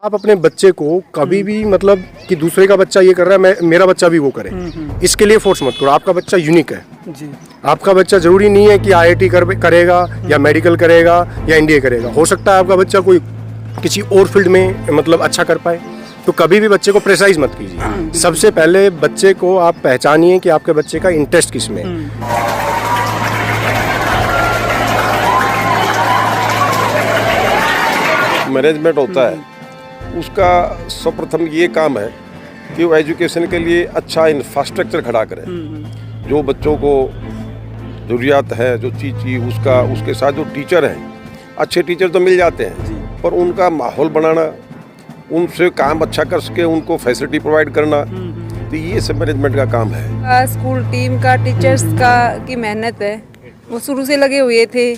आप अपने बच्चे को कभी भी मतलब कि दूसरे का बच्चा ये कर रहा है मैं मेरा बच्चा भी वो करे, इसके लिए फोर्स मत करो। आपका बच्चा यूनिक है जी। आपका बच्चा जरूरी नहीं है कि आईआईटी करेगा या मेडिकल करेगा या एनडीए करेगा। हो सकता है आपका बच्चा कोई किसी और फील्ड में मतलब अच्छा कर पाए। तो कभी भी बच्चे को प्रेसाइज मत कीजिए। सबसे पहले बच्चे को आप पहचानिए कि आपके बच्चे का इंटरेस्ट किस में है। मैनेजमेंट होता है उसका सर्वप्रथम ये काम है कि वो एजुकेशन के लिए अच्छा इंफ्रास्ट्रक्चर खड़ा करे। जो बच्चों को ज़रूरियात है जो चीज़ चाहिए उसका उसके साथ जो टीचर हैं अच्छे टीचर तो मिल जाते हैं पर उनका माहौल बनाना उनसे काम अच्छा कर सके उनको फैसिलिटी प्रोवाइड करना तो ये सब मैनेजमेंट का काम है। स्कूल टीम का टीचर्स का की मेहनत है वो शुरू से लगे हुए थे।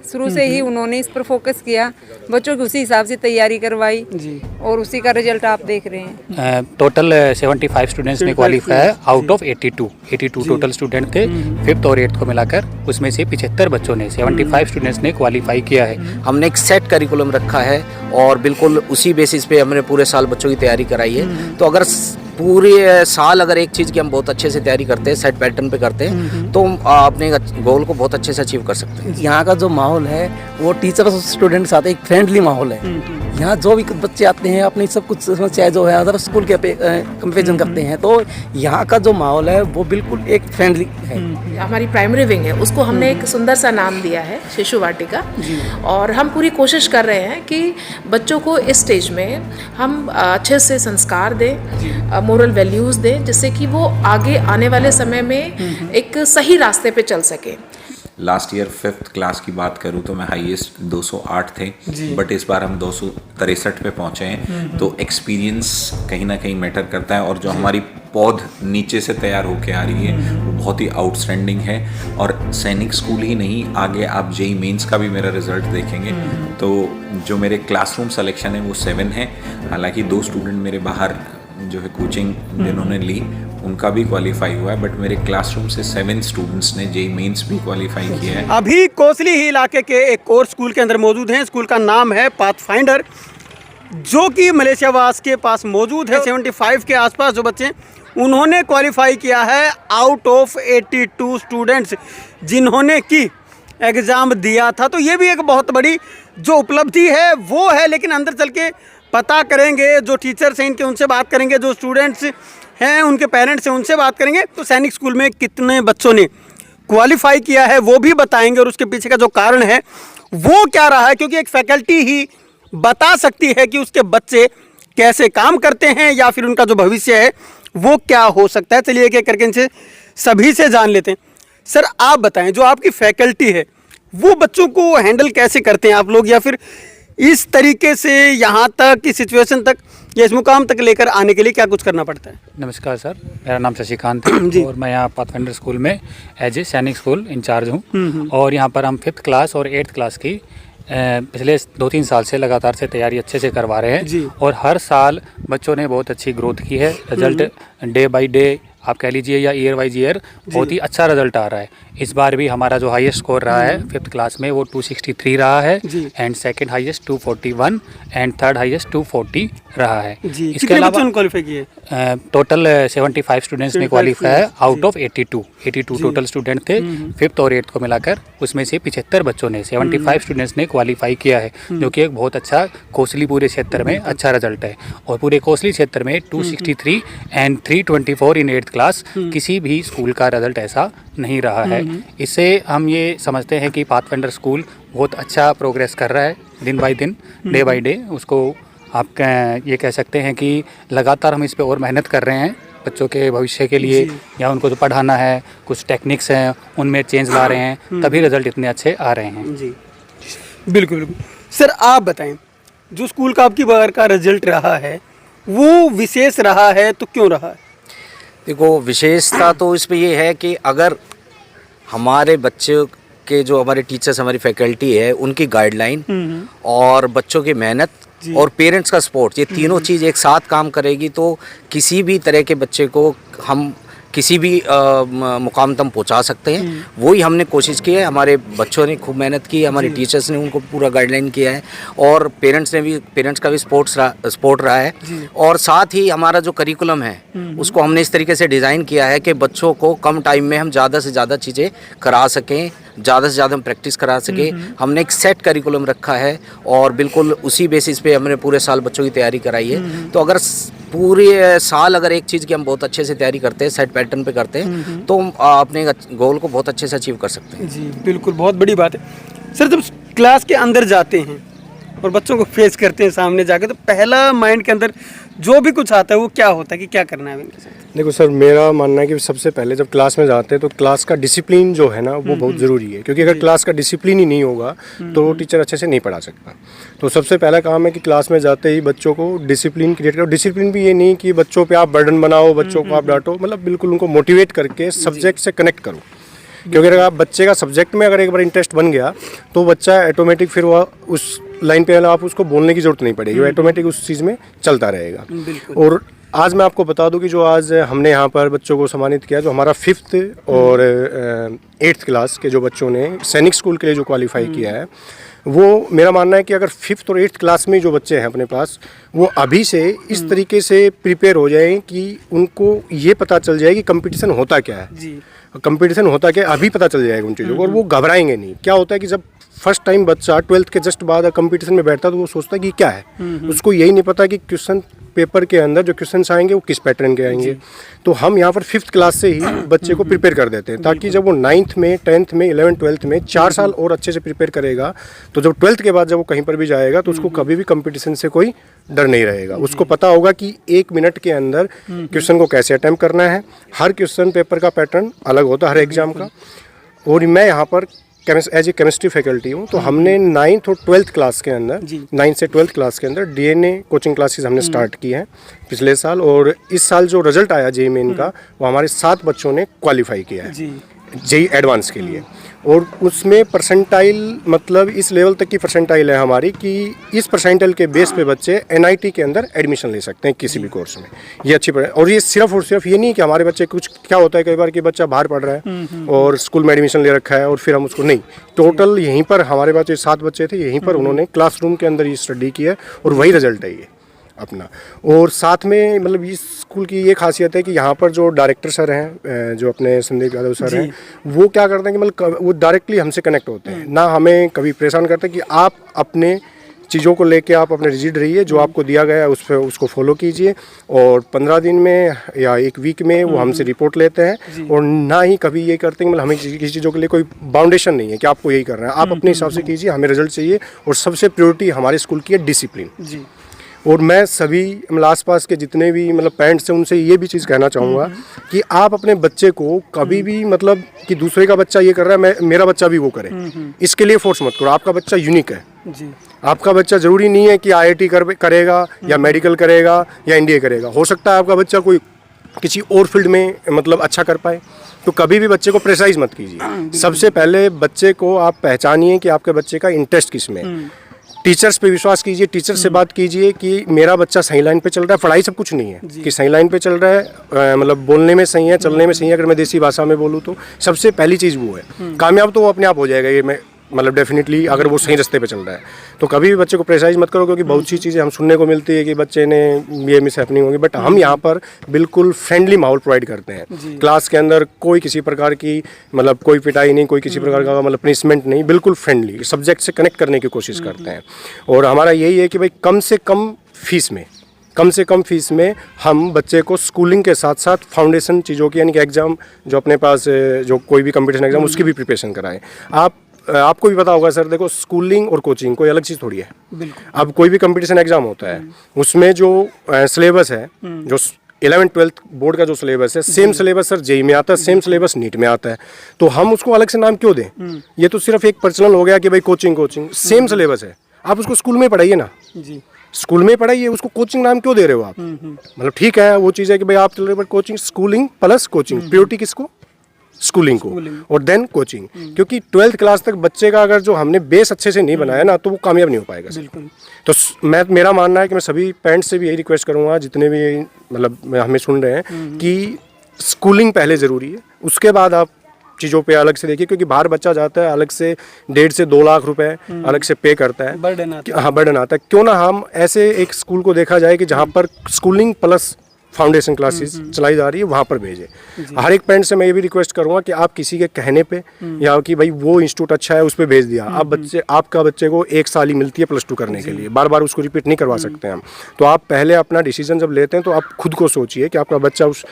शुरू से ही उन्होंने इस पर फोकस किया बच्चों की उसी हिसाब से तैयारी करवाई जी। और उसी का रिजल्ट आप देख रहे हैं। टोटल 75 स्टूडेंट्स ने qualify out of 82 total student थे 5th और 8th को मिलाकर। उसमें से 75 बच्चों ने 75 स्टूडेंट्स ने क्वालिफाई किया है। हमने एक सेट करिकुलम रखा है और बिल्कुल उसी बेसिस पे हमने पूरे साल बच्चों की तैयारी कराई है। तो अगर पूरे साल अगर एक चीज़ की हम बहुत अच्छे से तैयारी करते हैं सेट पैटर्न पे करते हैं तो अपने गोल को बहुत अच्छे से अचीव कर सकते हैं। यहाँ का जो माहौल है वो टीचर और स्टूडेंट साथ एक फ्रेंडली माहौल है। यहाँ जो भी बच्चे आते हैं अपनी सब कुछ समस्याएं जो है अदर स्कूल के कंपेरिजन करते हैं तो यहाँ का जो माहौल है वो बिल्कुल एक फ्रेंडली है। हमारी प्राइमरी विंग है उसको हमने एक सुंदर सा नाम दिया है शिशु वाटिका और हम पूरी कोशिश कर रहे हैं कि बच्चों को इस स्टेज में हम अच्छे से संस्कार दें मोरल वैल्यूज़ दें जिससे कि वो आगे आने वाले समय में एक सही रास्ते पे चल सके। लास्ट ईयर 5th क्लास की बात करूँ तो मैं हाईएस्ट 208 थे बट इस बार हम 263 पे पहुँचे हैं। तो एक्सपीरियंस कहीं ना कहीं मैटर करता है और जो हमारी पौध नीचे से तैयार होके आ रही है वो बहुत ही आउटस्टैंडिंग है। और सैनिक स्कूल ही नहीं आगे आप जेई मेंस का भी मेरा रिजल्ट देखेंगे तो जो मेरे क्लासरूम सिलेक्शन है वो 7 है। हालांकि 2 स्टूडेंट मेरे बाहर जो है कोचिंग जिन्होंने ली उनका भी क्वालिफाई हुआ है बट मेरे क्लासरूम से 7 स्टूडेंट्स ने जेई मेंस भी क्वालिफाई किया है। अभी कोसली ही इलाके के एक और स्कूल के अंदर मौजूद हैं। स्कूल का नाम है पाथफाइंडर जो कि मलेशियावास के पास मौजूद है। 75 के आसपास जो बच्चे उन्होंने क्वालिफाई किया है आउट ऑफ 82 स्टूडेंट्स जिन्होंने की एग्ज़ाम दिया था। तो ये भी एक बहुत बड़ी जो उपलब्धि है वो है। लेकिन अंदर चल के पता करेंगे जो टीचर्स हैं इनके उनसे बात करेंगे, जो स्टूडेंट्स हैं उनके पेरेंट्स हैं उनसे बात करेंगे। तो सैनिक स्कूल में कितने बच्चों ने क्वालिफाई किया है वो भी बताएंगे और उसके पीछे का जो कारण है वो क्या रहा है क्योंकि एक फैकल्टी ही बता सकती है कि उसके बच्चे कैसे काम करते हैं या फिर उनका जो भविष्य है वो क्या हो सकता है। चलिए एक एक करके इनसे सभी से जान लेते हैं। सर आप बताएं जो आपकी फैकल्टी है वो बच्चों को हैंडल कैसे करते हैं आप लोग या फिर इस तरीके से यहाँ तक इस सिचुएशन तक या इस मुकाम तक लेकर आने के लिए क्या कुछ करना पड़ता है? नमस्कार सर, मेरा नाम शशिकांत है और मैं यहाँ पाथफाइंडर स्कूल में एज ए सैनिक स्कूल इंचार्ज हूँ। और यहाँ पर हम 5th क्लास और 8th क्लास की पिछले 2-3 साल से लगातार से तैयारी अच्छे से करवा रहे हैं और हर साल बच्चों ने बहुत अच्छी ग्रोथ की है। रिजल्ट डे बाय डे आप कह लीजिए या ईयर वाइज ईयर बहुत ही अच्छा रिजल्ट आ रहा है। इस बार भी हमारा जो हाईएस्ट स्कोर रहा है 5th क्लास में वो 263 रहा है and second highest 241 and third highest 240 रहा है। इसके अलावा क्वालिफाई किए टोटल 75 स्टूडेंट्स ने qualify out of 82 total student थे 5th और 8th को मिलाकर। उसमें से 75 बच्चों ने 75 स्टूडेंट्स ने क्वालिफाई किया है जो कि एक बहुत अच्छा कोसली पूरे क्षेत्र में अच्छा रिजल्ट है। और पूरे कोसली क्षेत्र में 263 एंड 324 इन 8th क्लास किसी भी स्कूल का रिजल्ट ऐसा नहीं रहा है। इससे हम ये समझते हैं कि पाथफाइंडर स्कूल बहुत अच्छा प्रोग्रेस कर रहा है दिन बाय दिन डे बाय डे। उसको आप ये कह सकते हैं कि लगातार हम इस पे और मेहनत कर रहे हैं बच्चों के भविष्य के लिए या उनको जो पढ़ाना है कुछ टेक्निक्स हैं उनमें चेंज ला रहे हैं तभी रिजल्ट इतने अच्छे आ रहे हैं। जी बिल्कुल बिल्कुल। सर आप बताएं जो स्कूल का आपकी बार का रिजल्ट रहा है वो विशेष रहा है तो क्यों रहा है? देखो विशेषता तो इसमें ये है कि अगर हमारे बच्चों के जो हमारे टीचर्स हमारी फैकल्टी है उनकी गाइडलाइन और बच्चों की मेहनत और पेरेंट्स का सपोर्ट ये तीनों चीज़ एक साथ काम करेगी तो किसी भी तरह के बच्चे को हम किसी भी मुकाम तक पहुंचा सकते हैं। वही हमने कोशिश की है। हमारे बच्चों ने खूब मेहनत की, हमारे टीचर्स ने उनको पूरा गाइडलाइन किया है और पेरेंट्स का भी सपोर्ट रहा है। और साथ ही हमारा जो करिकुलम है उसको हमने इस तरीके से डिज़ाइन किया है कि बच्चों को कम टाइम में हम ज़्यादा से ज़्यादा चीज़ें करा सकें, ज़्यादा से ज़्यादा हम प्रैक्टिस करा सके। हमने एक सेट करिकुलम रखा है और बिल्कुल उसी बेसिस पे हमने पूरे साल बच्चों की तैयारी कराई है। तो अगर पूरे साल अगर एक चीज़ की हम बहुत अच्छे से तैयारी करते हैं, सेट पैटर्न पे करते हैं, तो हम अपने गोल को बहुत अच्छे से अचीव कर सकते हैं। जी बिल्कुल, बहुत बड़ी बात है सर। जब क्लास के अंदर जाते हैं और बच्चों को फेस करते हैं सामने जाके, तो पहला माइंड के अंदर जो भी कुछ आता है वो क्या होता है कि क्या करना है इनके साथ? देखो सर, मेरा मानना है कि सबसे पहले जब क्लास में जाते हैं तो क्लास का डिसिप्लिन जो है ना वो बहुत ज़रूरी है, क्योंकि अगर क्लास का डिसिप्लिन ही नहीं होगा तो टीचर अच्छे से नहीं पढ़ा सकता। तो सबसे पहला काम है कि क्लास में जाते ही बच्चों को डिसिप्लिन क्रिएट करो। डिसिप्लिन भी ये नहीं कि बच्चों पे आप बर्डन बनाओ, बच्चों को आप डांटो, मतलब बिल्कुल उनको मोटिवेट करके सब्जेक्ट से कनेक्ट करो। क्योंकि अगर आप बच्चे का सब्जेक्ट में अगर एक बार इंटरेस्ट बन गया तो बच्चा ऑटोमेटिक फिर वह उस लाइन पे आप उसको बोलने की जरूरत नहीं पड़ेगी, वो ऑटोमेटिक उस चीज़ में चलता रहेगा। और आज मैं आपको बता दूं कि जो आज हमने यहाँ पर बच्चों को सम्मानित किया, जो हमारा 5th और 8th क्लास के जो बच्चों ने सैनिक स्कूल के लिए जो क्वालिफाई किया है, वो मेरा मानना है कि अगर 5th और 8th क्लास में जो बच्चे हैं अपने पास, वो अभी से इस तरीके से प्रिपेयर हो जाएं कि उनको ये पता चल जाए कि कंपटीशन होता क्या है, कंपटीशन होता क्या अभी पता चल जाएगा उन चीज़ों को, और वो घबराएंगे नहीं। क्या होता है कि जब फर्स्ट टाइम बच्चा 12th के जस्ट बाद कंपटीशन में बैठता है तो वो सोचता है कि क्या है, उसको यही नहीं पता कि क्वेश्चन पेपर के अंदर जो क्वेश्चंस आएंगे वो किस पैटर्न के आएंगे। तो हम यहाँ पर 5th क्लास से ही बच्चे को प्रिपेयर कर देते हैं, ताकि जब वो 9th में, 10th में, 11th, 12th में 4 साल और अच्छे से प्रिपेयर करेगा तो जब 12th के बाद जब वो कहीं पर भी जाएगा तो उसको कभी भी कंपटीशन से कोई डर नहीं रहेगा। उसको पता होगा कि 1 मिनट के अंदर क्वेश्चन को कैसे अटेम्प्ट करना है। हर क्वेश्चन पेपर का पैटर्न अलग होता है हर एग्जाम का। और मैं यहाँ पर एज ए केमिस्ट्री फैकल्टी हूँ, तो हमने 9th और 12th क्लास के अंदर, 9th से 12th क्लास के अंदर DNA कोचिंग क्लासेस हमने स्टार्ट की हैं पिछले साल। और इस साल जो रिजल्ट आया JEE मेन का, वो हमारे 7 बच्चों ने क्वालिफाई किया है JEE एडवांस के लिए। और उसमें परसेंटाइल, मतलब इस लेवल तक की परसेंटाइल है हमारी कि इस परसेंटाइल के बेस पे बच्चे NIT के अंदर एडमिशन ले सकते हैं किसी भी कोर्स में। ये अच्छी और ये सिर्फ और सिर्फ ये नहीं कि हमारे बच्चे, कुछ क्या होता है कई बार कि बच्चा बाहर पढ़ रहा है और स्कूल में एडमिशन ले रखा है और फिर हम उसको नहीं, टोटल यहीं पर हमारे पास 7 बच्चे थे, यहीं पर उन्होंने क्लासरूम के अंदर ये स्टडी की है और वही रिजल्ट है ये अपना। और साथ में मतलब इस स्कूल की ये खासियत है कि यहाँ पर जो डायरेक्टर सर हैं, जो अपने संदीप यादव सर हैं, वो क्या करते हैं कि मतलब वो डायरेक्टली हमसे कनेक्ट होते हैं, ना हमें कभी परेशान करते कि आप अपने चीज़ों को लेके आप अपने रिजिड रहिए, जो आपको दिया गया है उस पर उसको फॉलो कीजिए। और 15 दिन में या 1 वीक में वो हमसे रिपोर्ट लेते हैं। और ना ही कभी ये करते हैं मतलब हमें किसी चीज़ों के लिए कोई बाउंडेशन नहीं है कि आपको यही करना है, आप अपने हिसाब से कीजिए, हमें रिजल्ट चाहिए। और सबसे प्रायोरिटी हमारे स्कूल की है डिसिप्लिन। और मैं सभी मतलब आसपास के जितने भी मतलब पेरेंट्स हैं उनसे ये भी चीज़ कहना चाहूँगा कि आप अपने बच्चे को कभी भी मतलब कि दूसरे का बच्चा ये कर रहा है मेरा बच्चा भी वो करे, इसके लिए फोर्स मत करो। आपका बच्चा यूनिक है, आपका बच्चा ज़रूरी नहीं है कि IIT करेगा या मेडिकल करेगा या NDA करेगा। हो सकता है आपका बच्चा कोई किसी और फील्ड में मतलब अच्छा कर पाए। तो कभी भी बच्चे को प्रेशराइज मत कीजिए। सबसे पहले बच्चे को आप पहचानिए कि आपके बच्चे का इंटरेस्ट किस में है। टीचर्स पे विश्वास कीजिए, टीचर से बात कीजिए कि मेरा बच्चा सही लाइन पे चल रहा है। पढ़ाई सब कुछ नहीं है कि सही लाइन पे चल रहा है, मतलब बोलने में सही है, चलने में सही है। अगर मैं देसी भाषा में बोलूँ तो सबसे पहली चीज़ वो है। कामयाब तो वो अपने आप हो जाएगा, ये मैं मतलब डेफिनेटली, अगर वो सही रास्ते पे चल रहा है। तो कभी भी बच्चे को प्रेशराइज मत करो, क्योंकि बहुत सी चीज़ें हम सुनने को मिलती है कि बच्चे ने ये मिस हैपनिंग होगी, बट हम यहाँ पर बिल्कुल फ्रेंडली माहौल प्रोवाइड करते हैं। क्लास के अंदर कोई किसी प्रकार की मतलब कोई पिटाई नहीं, कोई किसी प्रकार का मतलब पनिशमेंट नहीं, बिल्कुल फ्रेंडली सब्जेक्ट से कनेक्ट करने की कोशिश करते हैं। और हमारा यही है कि भाई कम से कम फीस में हम बच्चे को स्कूलिंग के साथ साथ फाउंडेशन चीज़ों की, यानी कि एग्ज़ाम जो अपने पास जो कोई भी कंपटीशन एग्ज़ाम उसकी भी प्रिपरेशन कराएं। आपको भी पता होगा सर, देखो स्कूलिंग और कोचिंग कोई अलग चीज़ थोड़ी है। अब कोई भी कंपटीशन एग्जाम होता है उसमें जो सिलेबस है, जो 11th 12th बोर्ड का जो सिलेबस है, सेम सिलेबस सर JEE में आता है, सेम सिलेबस नीट में आता है। तो हम उसको अलग से नाम क्यों दें? ये तो सिर्फ एक पर्सनल हो गया कि भाई कोचिंग सेम सिलेबस है, आप उसको स्कूल में पढ़ाइए ना, स्कूल में पढ़ाइए, उसको कोचिंग नाम क्यों दे रहे हो आप? मतलब ठीक है, वो चीज़ है कि भाई आप चल रहे हो coaching, schooling plus coaching, priority किसको? स्कूलिंग को, और देन कोचिंग। क्योंकि 12th क्लास तक बच्चे का अगर जो हमने बेस अच्छे से नहीं बनाया ना, तो वो कामयाब नहीं हो पाएगा सर। तो मेरा मानना है कि मैं सभी पेरेंट्स से भी यही रिक्वेस्ट करूंगा, जितने भी मतलब हमें सुन रहे हैं, कि स्कूलिंग पहले ज़रूरी है, उसके बाद आप चीज़ों पे अलग से देखिए, क्योंकि बाहर बच्चा जाता है अलग से 1.5 से 2 लाख रुपए अलग से पे करता है, बर्डन आता है। हाँ बर्डन आता है। क्यों ना हम ऐसे एक स्कूल को देखा जाए कि जहाँ पर स्कूलिंग प्लस फाउंडेशन क्लासेस चलाई जा रही है, वहाँ पर भेजें। हर एक पेरेंट्स से मैं ये भी रिक्वेस्ट करूँगा कि आप किसी के कहने पे या कि भाई वो इंस्टीट्यूट अच्छा है उस पर भेज दिया, आप आपका बच्चे को 1 साल ही मिलती है +2 करने के लिए, बार बार उसको रिपीट नहीं करवा सकते हम। तो आप पहले अपना डिसीजन जब लेते हैं तो आप खुद को सोचिए कि आपका बच्चा उस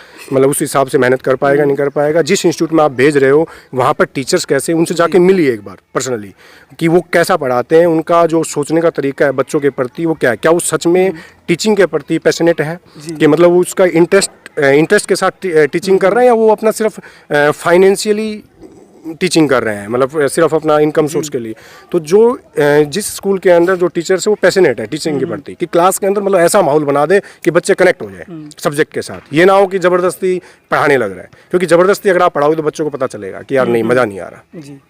हिसाब से मेहनत कर पाएगा नहीं कर पाएगा। जिस इंस्टीट्यूट में आप भेज रहे हो वहाँ पर टीचर्स कैसे, उनसे जाके मिलिए एक बार पर्सनली कि वो कैसा पढ़ाते हैं, उनका जो सोचने का तरीका है बच्चों के प्रति वो क्या है, क्या वो सच में टीचिंग के प्रति पैशनेट है कि मतलब वो उसका इंटरेस्ट के साथ टीचिंग कर रहे हैं, या वो अपना सिर्फ फाइनेंशियली टीचिंग कर रहे हैं, मतलब सिर्फ अपना इनकम सोर्स के लिए। तो जो जिस स्कूल के अंदर जो टीचर्स है वो पैशनेट है टीचिंग के प्रति, कि क्लास के अंदर मतलब ऐसा माहौल बना दे कि बच्चे कनेक्ट हो जाए सब्जेक्ट के साथ। ये ना हो कि ज़बरदस्ती पढ़ाने लग रहा है, क्योंकि ज़बरदस्ती अगर आप पढ़ाओगे तो बच्चों को पता चलेगा कि यार नहीं मज़ा नहीं आ रहा। जी।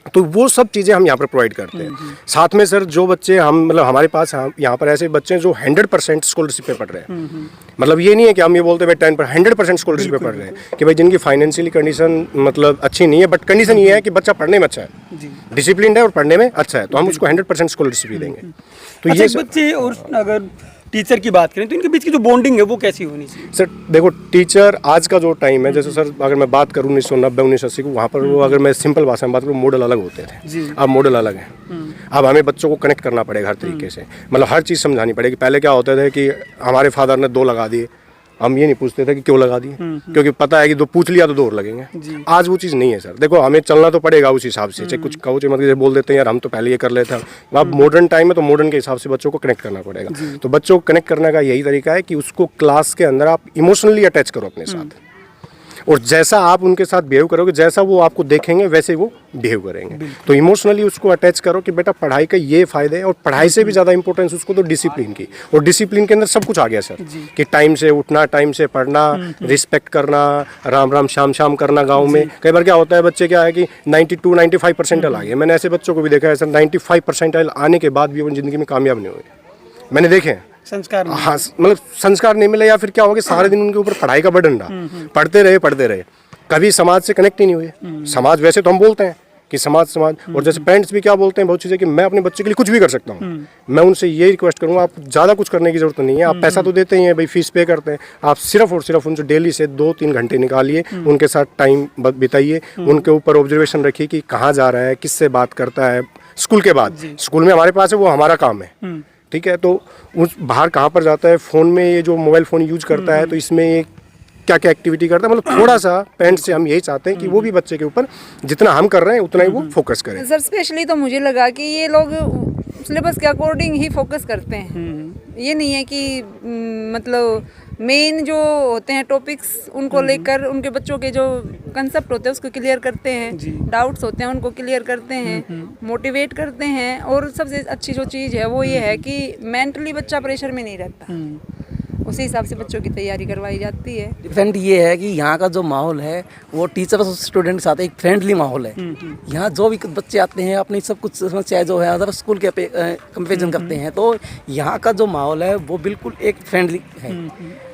तो वो सब चीज़ें हम यहाँ पर प्रोवाइड करते हैं। साथ में सर जो बच्चे हम मतलब हमारे पास यहाँ पर ऐसे बच्चे हैं जो 100% स्कॉलरशिप पे पढ़ रहे हैं। मतलब ये नहीं है कि हम ये बोलते हैं 100% स्कॉलरशिप पे पढ़ रहे हैं कि भाई जिनकी फाइनेंशियली कंडीशन मतलब अच्छी नहीं है, बट कंडीशन ये है कि बच्चा पढ़ने में अच्छा है, डिसिप्लिन है और पढ़ने में अच्छा है, तो हम उसको 100% स्कॉलरशिप ही देंगे। तो अच्छा, ये एक बच्चे और अगर टीचर की बात करें तो इनके बीच की जो बॉन्डिंग है वो कैसी होनी चाहिए? सर देखो, टीचर आज का जो टाइम है, जैसे सर अगर मैं बात करूँ 1990-1980 को, वहाँ पर वो अगर मैं सिंपल भाषा में बात करूँ मॉडल अलग होते थे। अब मॉडल अलग है। अब हमें बच्चों को कनेक्ट करना पड़ेगा हर तरीके से, मतलब हर चीज़ समझानी पड़ेगी। पहले क्या होता था कि हमारे फादर ने 2 लगा दिए, हम ये नहीं पूछते थे कि क्यों लगा दिए, क्योंकि पता है कि 2 पूछ लिया तो 2 और लगेंगे। आज वो चीज़ नहीं है सर। देखो हमें चलना तो पड़ेगा उस हिसाब से, चाहे कुछ कहो चाहे मत बोल देते हैं यार हम तो पहले ये कर लेते हैं। अब मॉडर्न टाइम है तो मॉडर्न के हिसाब से बच्चों को कनेक्ट करना पड़ेगा। तो बच्चों को कनेक्ट करने का यही तरीका है कि उसको क्लास के अंदर आप इमोशनली अटैच करो अपने साथ, और जैसा आप उनके साथ बिहेव करोगे, जैसा वो आपको देखेंगे वैसे वो बिहेव करेंगे। तो इमोशनली उसको अटैच करो कि बेटा पढ़ाई का ये फ़ायदे है, और पढ़ाई से भी ज़्यादा इंपॉर्टेंस उसको तो डिसिप्लिन की, और डिसिप्लिन के अंदर सब कुछ आ गया सर, कि टाइम से उठना, टाइम से पढ़ना, रिस्पेक्ट करना, राम राम श्याम श्याम करना। गाँव में कई बार क्या होता है, बच्चे क्या है कि 92-95% आ गए। मैंने ऐसे बच्चों को भी देखा है सर, 95% आने के बाद भी वो ज़िंदगी में कामयाब नहीं हुए, मैंने देखे हैं। संस्कार नहीं। हाँ, मतलब संस्कार नहीं मिला, या फिर क्या हो गया सारे दिन उनके ऊपर पढ़ाई का बर्डन रहा, पढ़ते रहे, कभी समाज से कनेक्ट ही नहीं हुए। समाज वैसे तो हम बोलते हैं कि समाज, और जैसे पेरेंट्स भी क्या बोलते हैं बहुत चीज़ें कि मैं अपने बच्चे के लिए कुछ भी कर सकता हूँ। मैं उनसे ये रिक्वेस्ट करूँगा, आप ज़्यादा कुछ करने की ज़रूरत नहीं है। आप पैसा तो देते ही हैं भाई, फीस पे करते हैं, आप सिर्फ और सिर्फ उनसे डेली से 2-3 घंटे निकालिए, उनके साथ टाइम बिताइए, उनके ऊपर ऑब्जर्वेशन रखिए कि कहाँ जा रहा है, किससे बात करता है। स्कूल के बाद, स्कूल में हमारे पास है वो हमारा काम है, ठीक है, तो उस बाहर कहाँ पर जाता है, फ़ोन में ये जो मोबाइल फ़ोन यूज करता है, तो इसमें ये क्या क्या एक्टिविटी करता है, मतलब थोड़ा सा पेरेंट्स से हम यही चाहते हैं कि वो भी बच्चे के ऊपर जितना हम कर रहे हैं उतना ही वो फोकस करें। सर स्पेशली तो मुझे लगा कि ये लोग सिलेबस के अकॉर्डिंग ही फोकस करते हैं। ये नहीं है कि मतलब मेन जो होते हैं टॉपिक्स उनको लेकर उनके बच्चों के जो कंसेप्ट होते हैं उसको क्लियर करते हैं, डाउट्स होते हैं उनको क्लियर करते हैं, मोटिवेट करते हैं। और सबसे अच्छी जो चीज़ है वो ये है कि मेंटली बच्चा प्रेशर में नहीं रहता, उसी हिसाब से बच्चों की तैयारी करवाई जाती है। डिफरेंट ये है कि यहाँ का जो माहौल है वो टीचर और स्टूडेंट के साथ एक फ्रेंडली माहौल है। यहाँ जो भी बच्चे आते हैं अपनी सब कुछ समस्याएं जो है अदर स्कूल के कंपेरिजन करते हैं, तो यहाँ का जो माहौल है वो बिल्कुल एक फ्रेंडली है।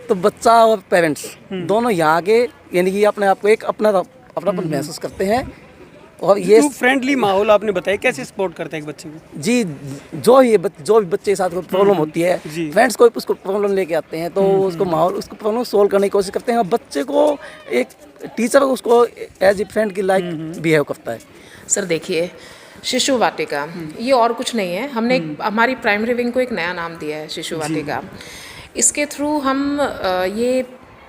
तो बच्चा और पेरेंट्स दोनों यहाँ के यानी कि अपने आप को एक अपनापन महसूस करते हैं। और ये फ्रेंडली माहौल आपने बताया, कैसे सपोर्ट करते हैं एक बच्चे को? जी, जो भी बच्चे के साथ कोई प्रॉब्लम होती है, फ्रेंड्स कोई उसको प्रॉब्लम लेके आते हैं तो उसको माहौल उसको प्रॉब्लम सोल्व करने की कोशिश करते हैं, और बच्चे को एक टीचर उसको एज ए फ्रेंड की लाइक बिहेव करता है। सर देखिए, शिशु वाटिका ये और कुछ नहीं है, हमने हमारी प्राइमरी विंग को एक नया नाम दिया है, शिशु वाटिका। इसके थ्रू हम ये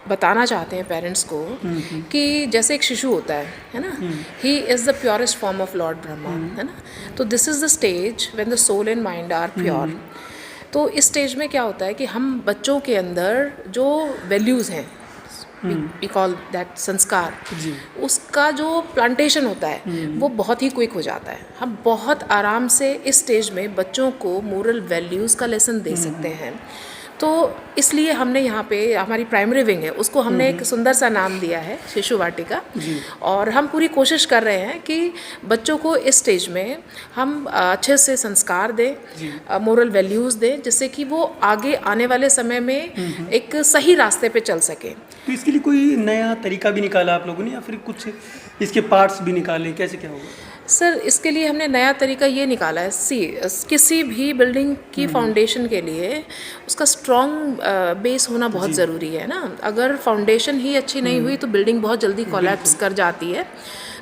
बताना चाहते हैं पेरेंट्स को कि जैसे एक शिशु होता है ना, he is the purest form of lord Brahma, है ना। तो this is the stage when the soul and mind are pure. तो इस स्टेज में क्या होता है कि हम बच्चों के अंदर जो वैल्यूज़ हैं, वी कॉल दैट संस्कार, उसका जो प्लांटेशन होता है वो बहुत ही क्विक हो जाता है। हम बहुत आराम से इस स्टेज में बच्चों को मोरल वैल्यूज़ का लेसन दे सकते हैं। तो इसलिए हमने यहाँ पे हमारी प्राइमरी विंग है उसको हमने एक सुंदर सा नाम दिया है, शिशु वाटिका। और हम पूरी कोशिश कर रहे हैं कि बच्चों को इस स्टेज में हम अच्छे से संस्कार दें, मोरल वैल्यूज़ दें, जिससे कि वो आगे आने वाले समय में एक सही रास्ते पे चल सकें। तो इसके लिए कोई नया तरीका भी निकाला आप लोगों ने, या फिर कुछ इसके पार्ट्स भी निकाले, कैसे क्या होगा? सर, इसके लिए हमने नया तरीका ये निकाला है। किसी भी बिल्डिंग की फाउंडेशन के लिए उसका स्ट्रॉन्ग बेस होना बहुत ज़रूरी है ना। अगर फाउंडेशन ही अच्छी नहीं हुई तो बिल्डिंग बहुत जल्दी कोलैप्स कर जाती है।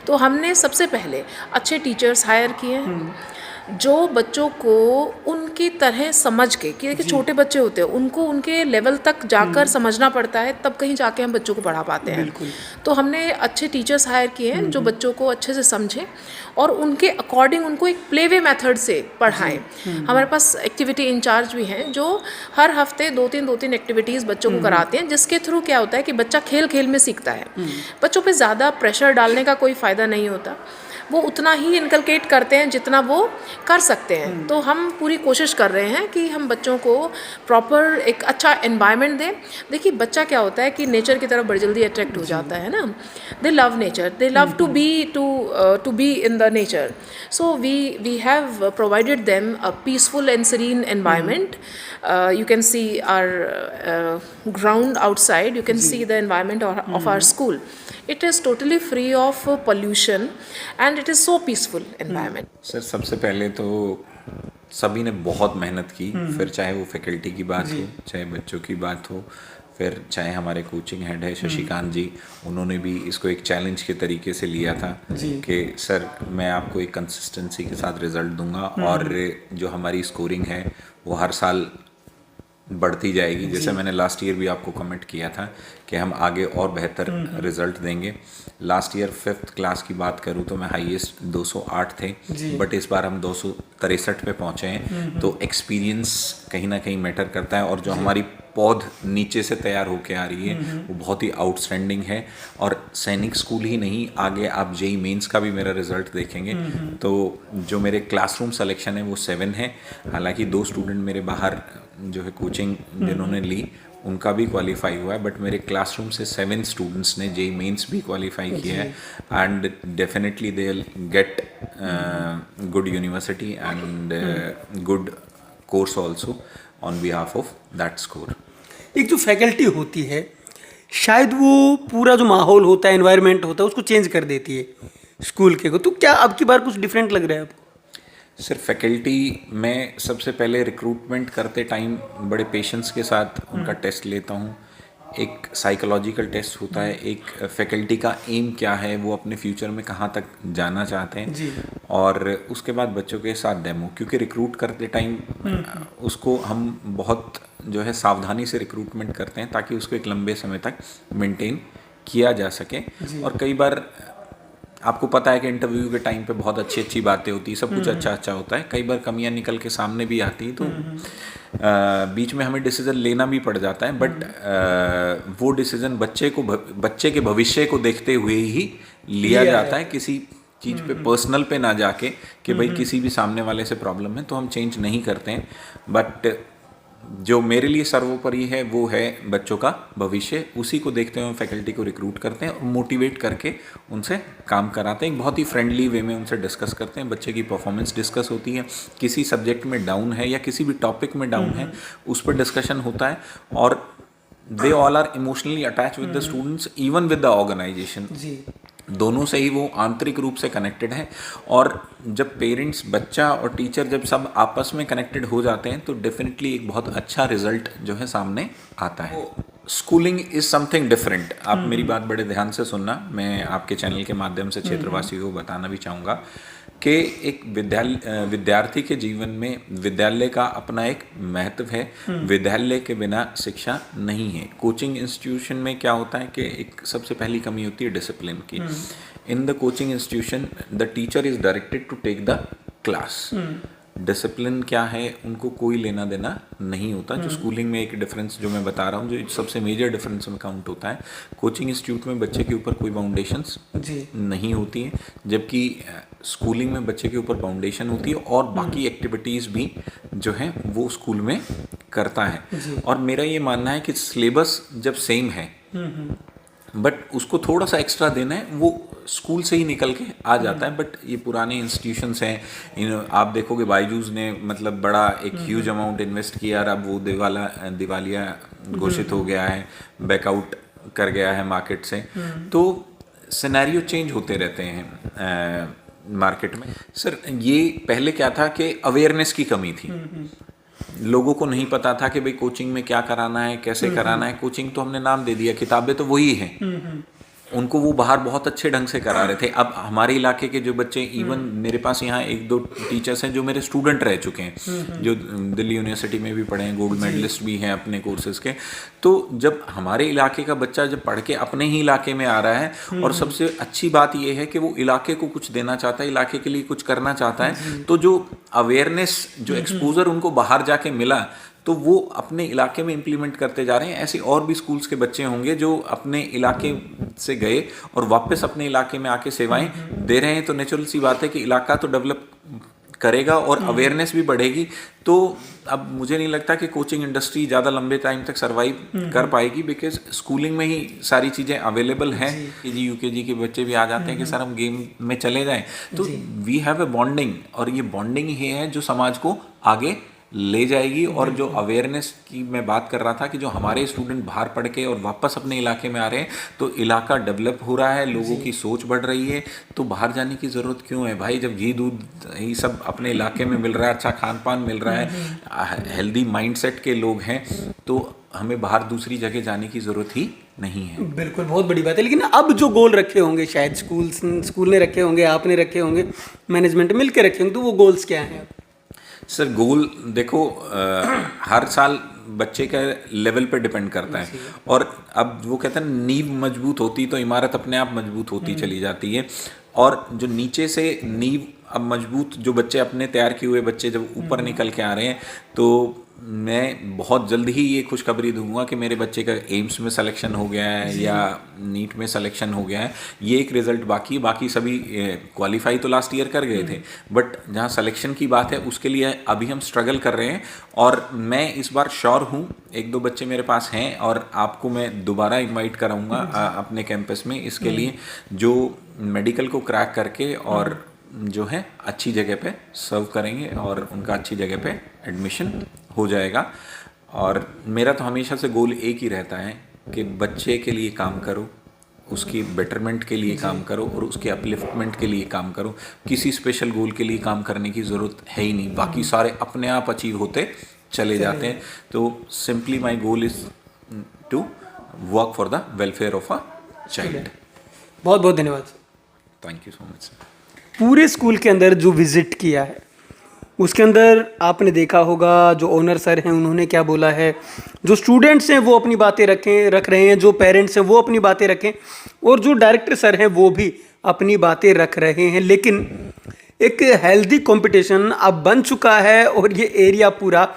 तो हमने सबसे पहले अच्छे टीचर्स हायर किए जो बच्चों को उनकी तरह समझ के, कि देखिए छोटे बच्चे होते हैं, उनको उनके लेवल तक जाकर समझना पड़ता है, तब कहीं जाके हम बच्चों को पढ़ा पाते हैं। तो हमने अच्छे टीचर्स हायर किए हैं जो बच्चों को अच्छे से समझें और उनके अकॉर्डिंग उनको एक प्लेवे मेथड से पढ़ाएं। हमारे पास एक्टिविटी इंचार्ज भी हैं जो हर हफ्ते 2-3 एक्टिविटीज़ बच्चों को कराते हैं, जिसके थ्रू क्या होता है कि बच्चा खेल खेल में सीखता है। बच्चों पे ज़्यादा प्रेशर डालने का कोई फ़ायदा नहीं होता, वो उतना ही इनकलकेट करते हैं जितना वो कर सकते हैं। तो हम पूरी कोशिश कर रहे हैं कि हम बच्चों को प्रॉपर एक अच्छा एनवायरनमेंट दें। देखिए बच्चा क्या होता है कि नेचर की तरफ बड़ी जल्दी अट्रैक्ट हो जाता है ना। They love nature, they love to be in the nature. So we have provided them a peaceful and serene environment. You can see our ground outside, you can see the environment of our school. It is totally free of pollution and it is so peaceful environment. Sir, सबसे पहले तो सभी ने बहुत मेहनत की, फिर चाहे वो फैकल्टी की बात हो, चाहे बच्चों की बात हो, फिर चाहे हमारे कोचिंग हेड है शशिकांत जी, उन्होंने भी इसको एक चैलेंज के तरीके से लिया था कि सर मैं आपको एक कंसिस्टेंसी के साथ रिजल्ट दूंगा और जो हमारी स्कोरिंग है वो हर साल बढ़ती जाएगी। जैसे मैंने लास्ट ईयर भी आपको कमेंट किया था कि हम आगे और बेहतर रिजल्ट देंगे। लास्ट ईयर 5th क्लास की बात करूँ तो मैं हाईएस्ट 208 थे, बट इस बार हम 263 पे पहुँचे हैं। तो एक्सपीरियंस कहीं ना कहीं मैटर करता है और जो हमारी पौध नीचे से तैयार होके आ रही है वो बहुत ही आउटस्टैंडिंग है। और सैनिक स्कूल ही नहीं, आगे आप जेई मेंस का भी मेरा रिजल्ट देखेंगे तो जो मेरे क्लासरूम सिलेक्शन है वो 7 है। हालांकि 2 स्टूडेंट मेरे बाहर जो है कोचिंग जिन्होंने ली उनका भी क्वालिफाई हुआ है, बट मेरे क्लासरूम से 7 स्टूडेंट्स ने जेई मेंस भी क्वालिफाई किया है and definitely they will get good university and good course also on behalf of that score. एक जो फैकल्टी होती है शायद वो पूरा जो माहौल होता है, एनवायरनमेंट होता है, उसको चेंज कर देती है स्कूल के को। तो क्या अब की बार कुछ डिफरेंट लग रहा है आपको? सर, फैकल्टी में सबसे पहले रिक्रूटमेंट करते टाइम बड़े पेशेंस के साथ उनका टेस्ट लेता हूँ। एक साइकोलॉजिकल टेस्ट होता है, एक फैकल्टी का एम क्या है, वो अपने फ्यूचर में कहाँ तक जाना चाहते हैं, और उसके बाद बच्चों के साथ डेमो। क्योंकि रिक्रूट करते टाइम उसको हम बहुत जो है सावधानी से रिक्रूटमेंट करते हैं ताकि उसको एक लंबे समय तक मेंटेन किया जा सके। और कई बार आपको पता है कि इंटरव्यू के टाइम पे बहुत अच्छी अच्छी बातें होती है, सब कुछ अच्छा अच्छा होता है, कई बार कमियां निकल के सामने भी आती हैं, तो बीच में हमें डिसीजन लेना भी पड़ जाता है। बट वो डिसीजन बच्चे के भविष्य को देखते हुए ही लिया जाता है, किसी चीज़ पे पर्सनल पे ना जाके कि भाई किसी भी सामने वाले से प्रॉब्लम है तो हम चेंज नहीं करते हैं। बट जो मेरे लिए सर्वोपरि है वो है बच्चों का भविष्य, उसी को देखते हुए हम फैकल्टी को रिक्रूट करते हैं और मोटिवेट करके उनसे काम कराते हैं। एक बहुत ही फ्रेंडली वे में उनसे डिस्कस करते हैं, बच्चे की परफॉर्मेंस डिस्कस होती है, किसी सब्जेक्ट में डाउन है या किसी भी टॉपिक में डाउन है उस पर डिस्कशन होता है। और they all are emotionally attach with the students, even with the organisation, दोनों से ही वो आंतरिक रूप से कनेक्टेड है। और जब पेरेंट्स, बच्चा और टीचर जब सब आपस में कनेक्टेड हो जाते हैं तो डेफिनेटली एक बहुत अच्छा रिजल्ट जो है सामने आता है। Schooling is something different. आप मेरी बात बड़े ध्यान से सुनना, मैं आपके चैनल के माध्यम से क्षेत्रवासियों को बताना भी चाहूँगा कि एक विद्यार्थी के जीवन में विद्यालय का अपना एक महत्व है। विद्यालय के बिना शिक्षा नहीं है। कोचिंग इंस्टीट्यूशन में क्या होता है कि एक सबसे पहली कमी होती है डिसिप्लिन की। In the coaching institution the teacher is directed to take the class. Discipline क्या है उनको कोई लेना देना नहीं होता। जो स्कूलिंग में एक डिफरेंस जो मैं बता रहा हूँ, जो सबसे मेजर डिफरेंस में काउंट होता है, कोचिंग इंस्टीट्यूट में बच्चे के ऊपर कोई बाउंडेशंस नहीं होती हैं, जबकि स्कूलिंग में बच्चे के ऊपर बाउंडेशन होती है और बाकी एक्टिविटीज़ भी जो है वो स्कूल में करता है। और मेरा ये मानना है कि सिलेबस जब सेम है बट उसको थोड़ा सा एक्स्ट्रा देना है, वो स्कूल से ही निकल के आ जाता है। बट ये पुराने इंस्टीट्यूशंस हैं, आप देखोगे बायजूस ने मतलब बड़ा एक ह्यूज अमाउंट इन्वेस्ट किया और अब वो दिवालिया घोषित हो गया है, बैकआउट कर गया है मार्केट से, तो सिनेरियो चेंज होते रहते हैं मार्केट में। सर ये पहले क्या था कि अवेयरनेस की कमी थी, लोगों को नहीं पता था कि भाई कोचिंग में क्या कराना है, कैसे कराना है। कोचिंग तो हमने नाम दे दिया, किताबें तो वही हैं, उनको वो बाहर बहुत अच्छे ढंग से करा रहे थे। अब हमारे इलाके के जो बच्चे, इवन मेरे पास यहाँ 1-2 टीचर्स हैं जो मेरे स्टूडेंट रह चुके हैं, जो दिल्ली यूनिवर्सिटी में भी पढ़े हैं, गोल्ड मेडलिस्ट भी हैं अपने कोर्सेज के। तो जब हमारे इलाके का बच्चा जब पढ़ के अपने ही इलाके में आ रहा है, और सबसे अच्छी बात ये है कि वो इलाके को कुछ देना चाहता है, इलाके के लिए कुछ करना चाहता है, तो जो अवेयरनेस, जो एक्सपोजर उनको बाहर जाके मिला, तो वो अपने इलाके में इम्प्लीमेंट करते जा रहे हैं। ऐसे और भी स्कूल्स के बच्चे होंगे जो अपने इलाके से गए और वापस अपने इलाके में आके सेवाएं दे रहे हैं। तो नेचुरल सी बात है कि इलाका तो डेवलप करेगा और अवेयरनेस भी बढ़ेगी। तो अब मुझे नहीं लगता कि कोचिंग इंडस्ट्री ज़्यादा लंबे टाइम तक सर्वाइव कर पाएगी, बिकॉज स्कूलिंग में ही सारी चीज़ें अवेलेबल हैं। केजी यूकेजी के बच्चे भी आ जाते हैं कि सर हम गेम में चले जाएं, तो वी हैव ए बॉन्डिंग, और ये बॉन्डिंग ही है जो समाज को आगे ले जाएगी। और जो अवेयरनेस की मैं बात कर रहा था कि जो हमारे स्टूडेंट बाहर पढ़ के और वापस अपने इलाके में आ रहे हैं, तो इलाका डेवलप हो रहा है, लोगों की सोच बढ़ रही है, तो बाहर जाने की ज़रूरत क्यों है भाई? जब घी दूध ये सब अपने इलाके में मिल रहा है, अच्छा खान पान मिल रहा है, हेल्दी माइंडसेट के लोग हैं, तो हमें बाहर दूसरी जगह जाने की ज़रूरत ही नहीं है। बिल्कुल, बहुत बड़ी बात है। लेकिन अब जो गोल रखे होंगे, शायद स्कूल ने रखे होंगे, आपने रखे होंगे, मैनेजमेंट मिल के रखे होंगे, तो वो गोल्स क्या हैं? सर गोल देखो, हर साल बच्चे का लेवल पे डिपेंड करता है, और अब वो कहते हैं नींव मजबूत होती तो इमारत अपने आप मजबूत होती चली जाती है। और जो नीचे से नींव अब मजबूत, जो बच्चे अपने तैयार किए हुए बच्चे जब ऊपर निकल के आ रहे हैं, तो मैं बहुत जल्द ही ये खुशखबरी दूंगा कि मेरे बच्चे का एम्स में सिलेक्शन हो गया है या नीट में सिलेक्शन हो गया है। ये एक रिज़ल्ट बाकी सभी क्वालिफाई तो लास्ट ईयर कर गए थे, बट जहाँ सिलेक्शन की बात है उसके लिए अभी हम स्ट्रगल कर रहे हैं। और मैं इस बार श्योर हूँ, 1-2 बच्चे मेरे पास हैं और आपको मैं दोबारा इनवाइट कराऊंगा अपने कैंपस में, इसके लिए जो मेडिकल को क्रैक करके और जो है अच्छी जगह पे सर्व करेंगे और उनका अच्छी जगह पे एडमिशन हो जाएगा। और मेरा तो हमेशा से गोल एक ही रहता है कि बच्चे के लिए काम करो, उसकी बेटरमेंट के लिए काम करो और उसके अपलिफ्टमेंट के लिए काम करो। किसी स्पेशल गोल के लिए काम करने की ज़रूरत है ही नहीं, बाकी सारे अपने आप अचीव होते चले जाते हैं। तो simply my goal is to work for the welfare of a child. बहुत बहुत धन्यवाद। Thank you so much sir. पूरे स्कूल के अंदर जो विज़िट किया है, उसके अंदर आपने देखा होगा जो ओनर सर हैं उन्होंने क्या बोला है, जो स्टूडेंट्स हैं वो अपनी बातें रख रहे हैं, जो पेरेंट्स हैं वो अपनी बातें रखें, और जो डायरेक्टर सर हैं वो भी अपनी बातें रख रहे हैं। लेकिन एक हेल्दी कंपटीशन अब बन चुका है और ये एरिया पूरा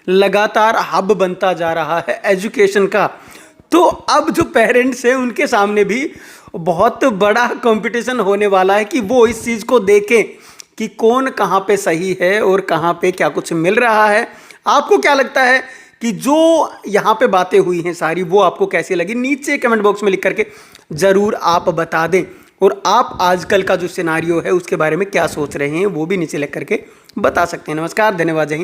लगातार हब बनता जा रहा है एजुकेशन का। तो अब जो पेरेंट्स हैं उनके सामने भी बहुत बड़ा कंपटीशन होने वाला है कि वो इस चीज़ को देखें कि कौन कहाँ पे सही है और कहाँ पे क्या कुछ मिल रहा है। आपको क्या लगता है कि जो यहाँ पे बातें हुई हैं सारी, वो आपको कैसी लगी? नीचे कमेंट बॉक्स में लिख करके ज़रूर आप बता दें। और आप आजकल का जो सिनारियो है उसके बारे में क्या सोच रहे हैं वो भी नीचे लिख करके बता सकते हैं। नमस्कार, धन्यवाद, जय हिंद।